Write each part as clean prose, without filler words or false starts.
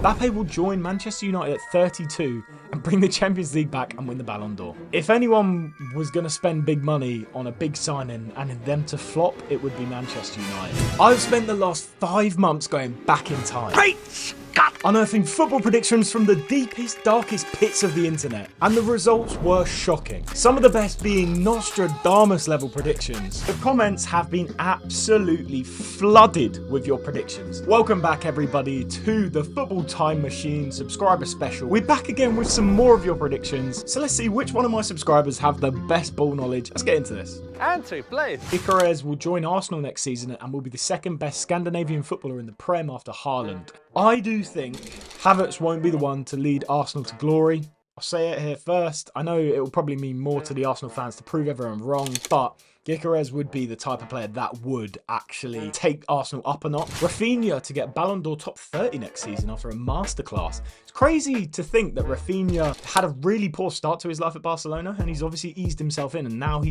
Mbappe will join Manchester United at 32 and bring the Champions League back and win the Ballon d'Or. If anyone was going to spend big money on a big signing and them to flop, it would be Manchester United. I've spent the last 5 months going back in time, unearthing football predictions from the deepest, darkest pits of the internet, and the results were shocking. Some of the best being Nostradamus level predictions. The comments have been absolutely flooded with your predictions. Welcome back everybody to the Football Time Machine subscriber special. We're back again with some more of your predictions, so let's see which one of my subscribers have the best ball knowledge. Let's get into this. And to play. Icarez will join Arsenal next season and will be the second best Scandinavian footballer in the Prem after Haaland. I do think Havertz won't be the one to lead Arsenal to glory. I'll say it here first. I know it will probably mean more to the Arsenal fans to prove everyone wrong, but Icarez would be the type of player that would actually take Arsenal up a notch. Rafinha to get Ballon d'Or top 30 next season after a masterclass. It's crazy to think that Rafinha had a really poor start to his life at Barcelona, and he's obviously eased himself in, and now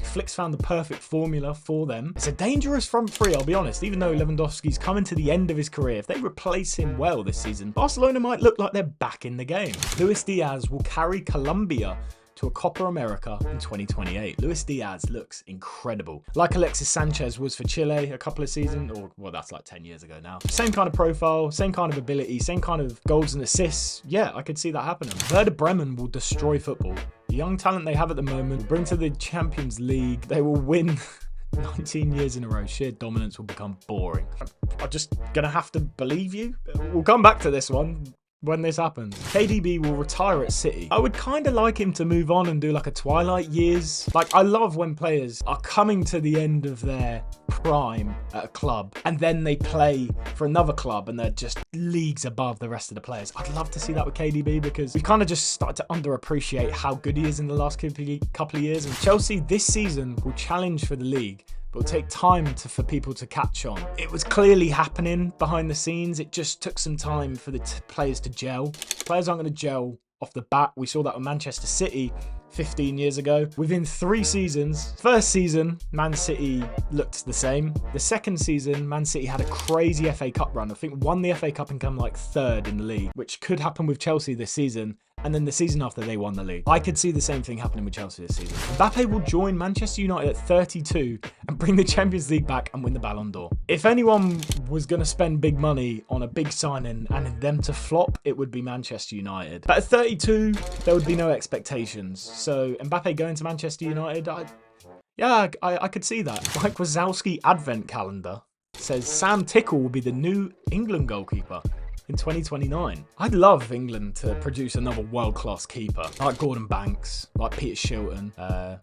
Flick's found the perfect formula for them. It's a dangerous front three, I'll be honest, even though Lewandowski's coming to the end of his career. If they replace him well this season, Barcelona might look like they're back in the game. Luis Diaz will carry Colombia to a Copa America in 2028. Luis Diaz looks incredible. Like Alexis Sanchez was for Chile a couple of seasons, or well, that's like 10 years ago now. Same kind of profile, same kind of ability, same kind of goals and assists. Yeah, I could see that happening. Werder Bremen will destroy football. The young talent they have at the moment, bring to the Champions League. They will win 19 years in a row. Sheer dominance will become boring. I'm just gonna have to believe you. We'll come back to this one when this happens. KDB will retire at City. I would kind of like him to move on and do like a Twilight Years. Like, I love when players are coming to the end of their prime at a club and then they play for another club and they're just leagues above the rest of the players. I'd love to see that with KDB because we kind of just started to underappreciate how good he is in the last couple of years. And Chelsea this season will challenge for the league, but it'll take time for people to catch on. It was clearly happening behind the scenes. It just took some time for the players to gel. Players aren't going to gel off the bat. We saw that with Manchester City 15 years ago. Within 3 seasons, first season, Man City looked the same. The second season, Man City had a crazy FA Cup run. I think won the FA Cup and come like 3rd in the league, which could happen with Chelsea this season. And then the season after, they won the league. I could see the same thing happening with Chelsea this season. Mbappe will join Manchester United at 32 and bring the Champions League back and win the Ballon d'Or. If anyone was going to spend big money on a big signing and them to flop, it would be Manchester United. But at 32, there would be no expectations. So Mbappe going to Manchester United, I could see that. Mike Wazowski advent calendar says Sam Tickle will be the new England goalkeeper in 2029. I'd love England to produce another world-class keeper, like Gordon Banks, like Peter Shilton,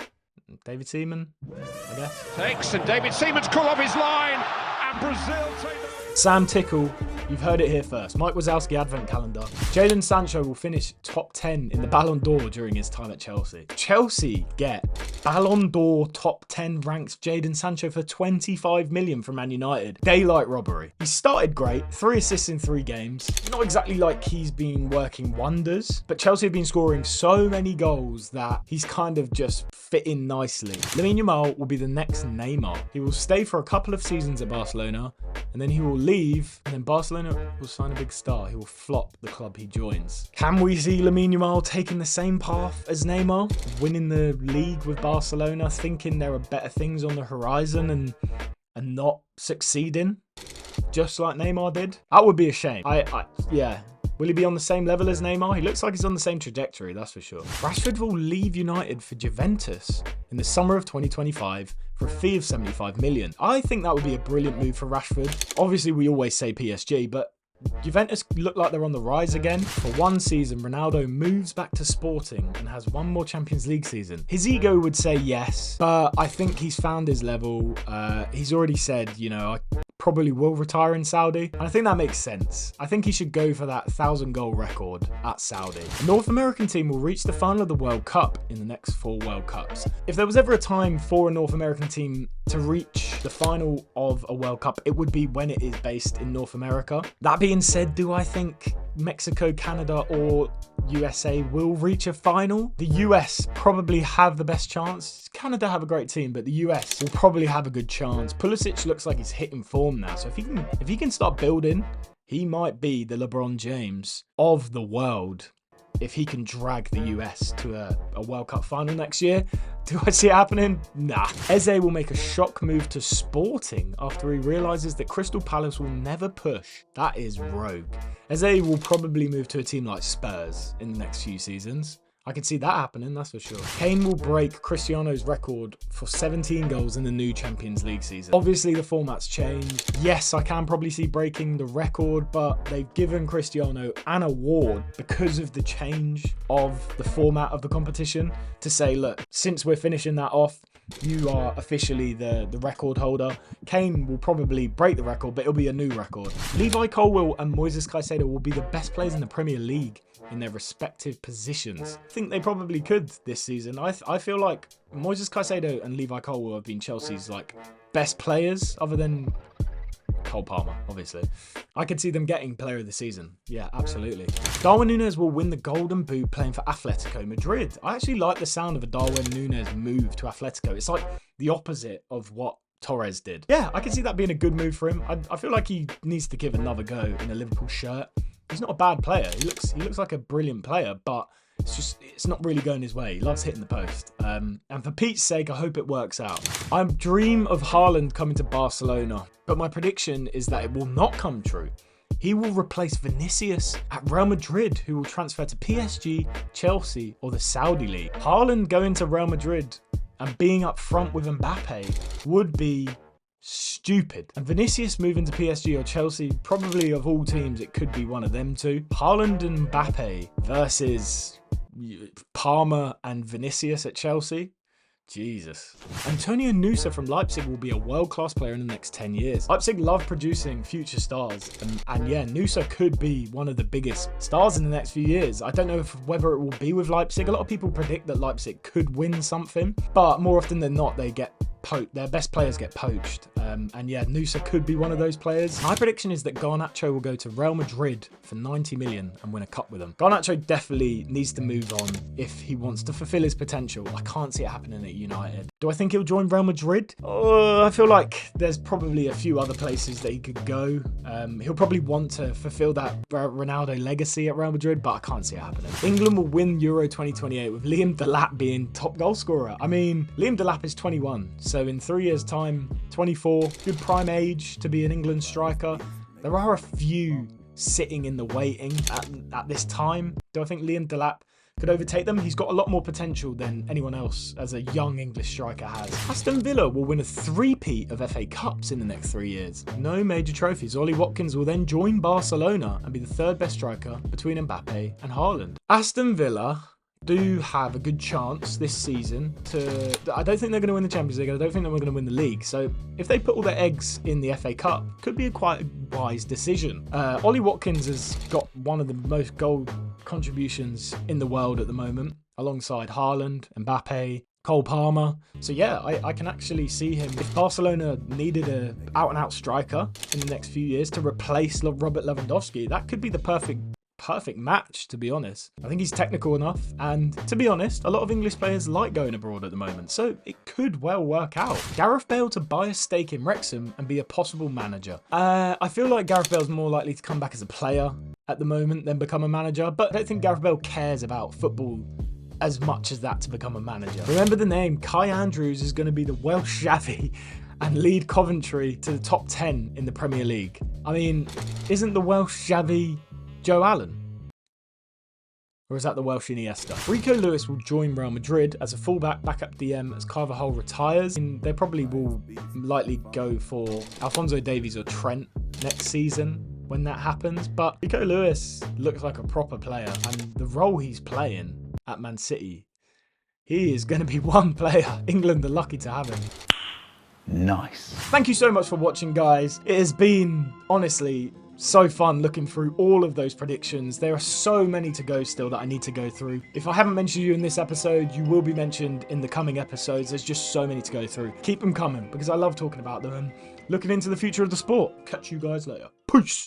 David Seaman, I guess. Takes, and David Seaman's call off his line, and Brazil take the... Sam Tickle, you've heard it here first. Mike Wazowski advent calendar. Jadon Sancho will finish top 10 in the Ballon d'Or during his time at Chelsea. Chelsea get Ballon d'Or top 10 ranks Jadon Sancho for 25 million from Man United. Daylight robbery. He started great, 3 assists in 3 games. Not exactly like he's been working wonders, but Chelsea have been scoring so many goals that he's kind of just fit in nicely. Lamine Yamal will be the next Neymar. He will stay for a couple of seasons at Barcelona, and then he will leave, and then Barcelona will sign a big star. He will flop the club he joins. Can we see Lamine Yamal taking the same path as Neymar, winning the league with Barcelona, thinking there are better things on the horizon and not succeeding, just like Neymar did? That would be a shame. Yeah. Will he be on the same level as Neymar? He looks like he's on the same trajectory, that's for sure. Rashford will leave United for Juventus in the summer of 2025 for a fee of 75 million. I think that would be a brilliant move for Rashford. Obviously, we always say PSG, but Juventus look like they're on the rise again. For one season, Ronaldo moves back to Sporting and has one more Champions League season. His ego would say yes, but I think he's found his level. He's already said, you know, I probably will retire in Saudi. And I think that makes sense. I think he should go for that 1,000-goal record at Saudi. The North American team will reach the final of the World Cup in the next 4 World Cups. If there was ever a time for a North American team to reach the final of a World Cup, it would be when it is based in North America. That being said, do I think Mexico, Canada, or USA will reach a final? The US probably have the best chance. Canada have a great team, but the US will probably have a good chance. Pulisic looks like he's hitting form now, so if he can start building he might be the LeBron James of the world if he can drag the US to a World Cup final next year. Do I see it happening? Nah. Eze will make a shock move to Sporting after he realises that Crystal Palace will never push. That is rogue. Eze will probably move to a team like Spurs in the next few seasons. I can see that happening, that's for sure. Kane will break Cristiano's record for 17 goals in the new Champions League season. Obviously, the format's changed. Yes, I can probably see breaking the record, but they've given Cristiano an award because of the change of the format of the competition to say, look, since we're finishing that off, you are officially the record holder. Kane will probably break the record, but it'll be a new record. Levi Colwill and Moises Caicedo will be the best players in the Premier League in their respective positions. I think they probably could this season. I feel like Moises Caicedo and Levi Colwill have been Chelsea's like best players, other than Cole Palmer, obviously. I could see them getting player of the season. Yeah, absolutely. Darwin Núñez will win the Golden Boot playing for Atletico Madrid. I actually like the sound of a Darwin Núñez move to Atletico. It's like the opposite of what Torres did. Yeah, I can see that being a good move for him. I feel like he needs to give another go in a Liverpool shirt. He's not a bad player. He looks like a brilliant player, but it's not really going his way. He loves hitting the post. And for Pete's sake, I hope it works out. I dream of Haaland coming to Barcelona, but my prediction is that it will not come true. He will replace Vinicius at Real Madrid, who will transfer to PSG, Chelsea, or the Saudi League. Haaland going to Real Madrid and being up front with Mbappe would be stupid. And Vinicius moving to PSG or Chelsea, probably of all teams, it could be one of them two. Haaland and Mbappe versus Palmer and Vinicius at Chelsea. Jesus. Antonio Nusa from Leipzig will be a world-class player in the next 10 years. Leipzig love producing future stars. And yeah, Nusa could be one of the biggest stars in the next few years. I don't know whether it will be with Leipzig. A lot of people predict that Leipzig could win something, but more often than not, they get their best players get poached. And yeah, Nusa could be one of those players. My prediction is that Garnacho will go to Real Madrid for 90 million and win a cup with them. Garnacho definitely needs to move on if he wants to fulfill his potential. I can't see it happening at United. Do I think he'll join Real Madrid? I feel like there's probably a few other places that he could go. He'll probably want to fulfill that Ronaldo legacy at Real Madrid, but I can't see it happening. England will win Euro 2028 with Liam Delap being top goal scorer. I mean, Liam Delap is 21, so in 3 years' time, 24, good prime age to be an England striker. There are a few sitting in the waiting at this time. Do I think Liam Delap could overtake them? He's got a lot more potential than anyone else as a young English striker has. Aston Villa will win a three-peat of FA Cups in the next 3 years. No major trophies. Ollie Watkins will then join Barcelona and be the third best striker between Mbappe and Haaland. Aston Villa do have a good chance this season to... I don't think they're going to win the Champions League. I don't think they're going to win the league. So if they put all their eggs in the FA Cup, could be quite a wise decision. Ollie Watkins has got one of the most goal contributions in the world at the moment, alongside Haaland, Mbappe, Cole Palmer. So yeah, I can actually see him. If Barcelona needed a out-and-out striker in the next few years to replace Robert Lewandowski, that could be the perfect match, to be honest. I think he's technical enough, and to be honest, a lot of English players like going abroad at the moment, so it could well work out. Gareth Bale to buy a stake in Wrexham and be a possible manager. I feel like Gareth Bale's more likely to come back as a player at the moment than become a manager, but I don't think Gareth Bale cares about football as much as that to become a manager. Remember the name, Kai Andrews is going to be the Welsh Xavi and lead Coventry to the top 10 in the Premier League. I mean, isn't the Welsh Xavi Joe Allen? Or is that the Welsh Iniesta? Rico Lewis will join Real Madrid as a fullback backup DM as Carvajal retires. And they probably will likely go for Alphonso Davies or Trent next season when that happens. But Rico Lewis looks like a proper player, and the role he's playing at Man City, he is going to be one player England are lucky to have him. Nice. Thank you so much for watching, guys. It has been, honestly, so fun looking through all of those predictions. There are so many to go still that I need to go through. If I haven't mentioned you in this episode, you will be mentioned in the coming episodes. There's just so many to go through. Keep them coming because I love talking about them and looking into the future of the sport. Catch you guys later. Peace.